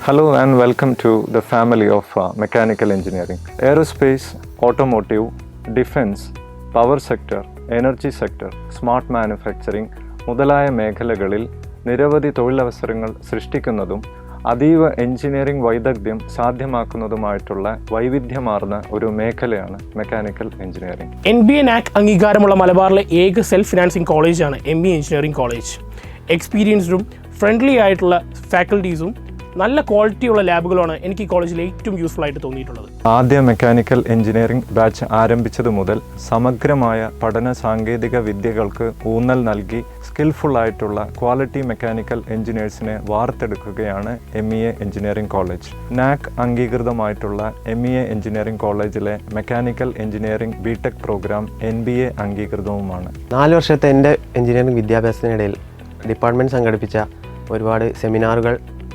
Hello and welcome to the family of mechanical engineering. Aerospace, automotive, defense, power sector, energy sector, smart manufacturing മുതലായ മേഖലകളിൽ നിരവധി തൊഴിലവസരങ്ങൾ സൃഷ്ടിക്കുന്നതും അതീവ എഞ്ചിനീയറിംഗ് വൈദഗ്ധ്യം സാധ്യമാക്കുന്നതുമായിട്ടുള്ള വൈവിധ്യമാർന്ന ഒരു മേഖലയാണ് മെക്കാനിക്കൽ എഞ്ചിനീയറിംഗ്. NBA NAC അംഗീകാരമുള്ള മലബാറിലെ ഏക സെൽഫ് ഫിനാൻസിംഗ് കോളേജാണ് MBA എഞ്ചിനീയറിംഗ് കോളേജ്. എക്സ്പീരിയൻസ്ഡും ഫ്രണ്ട്ലി ആയിട്ടുള്ള ഫാക്കൽറ്റീസും നല്ല ക്വാളിറ്റിയുള്ള ലാബുകളാണ് എനിക്ക് ഈ കോളേജിൽ ഏറ്റവും യൂസ്ഫുൾ ആയിട്ട് തോന്നിയിട്ടുള്ളത്. ആദ്യ മെക്കാനിക്കൽ എഞ്ചിനീയറിംഗ് ബാച്ച് ആരംഭിച്ചതു മുതൽ സമഗ്രമായ പഠന സാങ്കേതിക വിദ്യകൾക്ക് ഊന്നൽ നൽകി സ്കിൽഫുൾ ആയിട്ടുള്ള ക്വാളിറ്റി മെക്കാനിക്കൽ എഞ്ചിനീയേഴ്സിനെ വാർത്തെടുക്കുകയാണ് MEA എഞ്ചിനീയറിംഗ് കോളേജ്. NAC അംഗീകൃതമായിട്ടുള്ള MEA എഞ്ചിനീയറിംഗ് കോളേജിലെ mechanical engineering BTech programme NBA അംഗീകൃതവുമാണ്. 4 വർഷത്തെ എൻ്റെ എഞ്ചിനീയറിംഗ് വിദ്യാഭ്യാസത്തിനിടയിൽ ഡിപ്പാർട്ട്മെൻറ്റ് സംഘടിപ്പിച്ച ഒരുപാട് സെമിനാറുകൾ,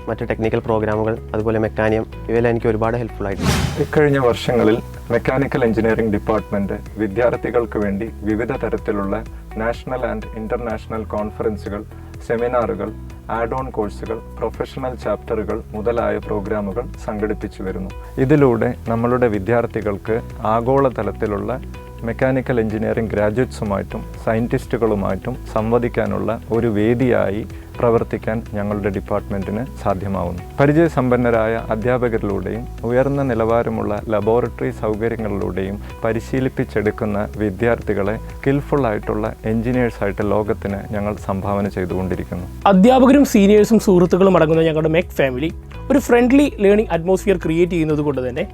മറ്റ് ടെക്നിക്കൽ പ്രോഗ്രാമുകൾ, അതുപോലെ മെക്കാനിയം, ഇവയെല്ലാം എനിക്ക് ഒരുപാട് ഹെൽപ്ഫുൾ ആയിട്ടുണ്ട്. ഇക്കഴിഞ്ഞ വർഷങ്ങളിൽ മെക്കാനിക്കൽ എഞ്ചിനീയറിംഗ് ഡിപ്പാർട്ട്മെൻറ്റ് വിദ്യാർത്ഥികൾക്ക് വേണ്ടി വിവിധ തരത്തിലുള്ള നാഷണൽ ആൻഡ് ഇൻ്റർനാഷണൽ കോൺഫറൻസുകൾ, സെമിനാറുകൾ, ആഡ് ഓൺ കോഴ്സുകൾ, പ്രൊഫഷണൽ ചാപ്റ്ററുകൾ മുതലായ പ്രോഗ്രാമുകൾ സംഘടിപ്പിച്ചു വരുന്നു. ഇതിലൂടെ നമ്മളുടെ വിദ്യാർത്ഥികൾക്ക് ആഗോളതലത്തിലുള്ള മെക്കാനിക്കൽ എഞ്ചിനീയറിംഗ് ഗ്രാജുവേറ്റ്സുമായിട്ടും സയൻറ്റിസ്റ്റുകളുമായിട്ടും സംവദിക്കാനുള്ള ഒരു വേദിയായി പ്രവർത്തിക്കാൻ ഞങ്ങളുടെ ഡിപ്പാർട്ട്മെൻറ്റിന് സാധ്യമാവുന്നു. പരിചയസമ്പന്നരായ അധ്യാപകരിലൂടെയും ഉയർന്ന നിലവാരമുള്ള ലബോറട്ടറി സൗകര്യങ്ങളിലൂടെയും പരിശീലിപ്പിച്ചെടുക്കുന്ന വിദ്യാർത്ഥികളെ സ്കിൽഫുൾ ആയിട്ടുള്ള എഞ്ചിനീയേഴ്സായിട്ട് ലോകത്തിന് ഞങ്ങൾ സംഭാവന ചെയ്തുകൊണ്ടിരിക്കുന്നു. അധ്യാപകരും സീനിയേഴ്സും സുഹൃത്തുക്കളും അടങ്ങുന്ന ഞങ്ങളുടെ MEC ഫാമിലി ഒരു ഫ്രണ്ട്ലി ലേണിംഗ് അറ്റ്മോസ്ഫിയർ ക്രിയേറ്റ് ചെയ്യുന്നത് കൊണ്ട് തന്നെ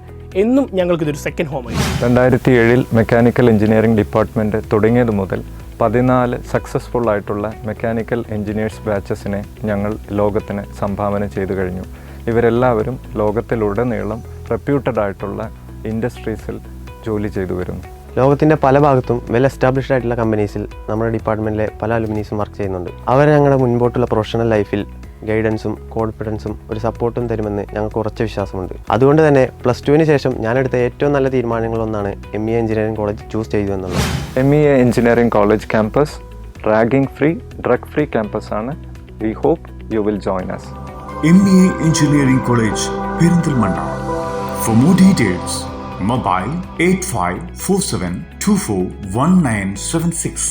എന്നും ഞങ്ങൾക്കിതൊരു സെക്കൻഡ് ഹോമായി. 2007 മെക്കാനിക്കൽ എഞ്ചിനീയറിംഗ് ഡിപ്പാർട്ട്മെൻറ്റ് തുടങ്ങിയത് മുതൽ 14 സക്സസ്ഫുൾ ആയിട്ടുള്ള മെക്കാനിക്കൽ എഞ്ചിനീയേഴ്സ് ബാച്ചസിനെ ഞങ്ങൾ ലോകത്തിന് സംഭാവന ചെയ്തു കഴിഞ്ഞു. ഇവരെല്ലാവരും ലോകത്തിലുടനീളം റെപ്യൂട്ടഡ് ആയിട്ടുള്ള ഇൻഡസ്ട്രീസിൽ ജോലി ചെയ്തു വരുന്നു. ലോകത്തിൻ്റെ പല ഭാഗത്തും വെൽ എസ്റ്റാബ്ലിഷ്ഡ് ആയിട്ടുള്ള കമ്പനീസിൽ നമ്മുടെ ഡിപ്പാർട്ട്മെൻറ്റിലെ പല അലുമിനീസും വർക്ക് ചെയ്യുന്നുണ്ട്. അവർ ഞങ്ങളുടെ മുൻപോട്ടുള്ള പ്രൊഫഷണൽ ലൈഫിൽ ഗൈഡൻസും കോൺഫിഡൻസും ഒരു സപ്പോർട്ടും തരുമെന്ന് ഞങ്ങൾക്ക് ഉറച്ച വിശ്വാസമുണ്ട്. അതുകൊണ്ട് തന്നെ +2 ശേഷം ഞാനെടുത്ത ഏറ്റവും നല്ല തീരുമാനങ്ങളൊന്നാണ് MEA എഞ്ചിനീയറിംഗ് കോളേജ് ചൂസ് ചെയ്തു എന്നുള്ളത്. MEA engineering college campus ragging free, drug free campus ആണ്. We hope you will join us. MEA engineering college Perinthalmanna. For more details, mobile 8547241976.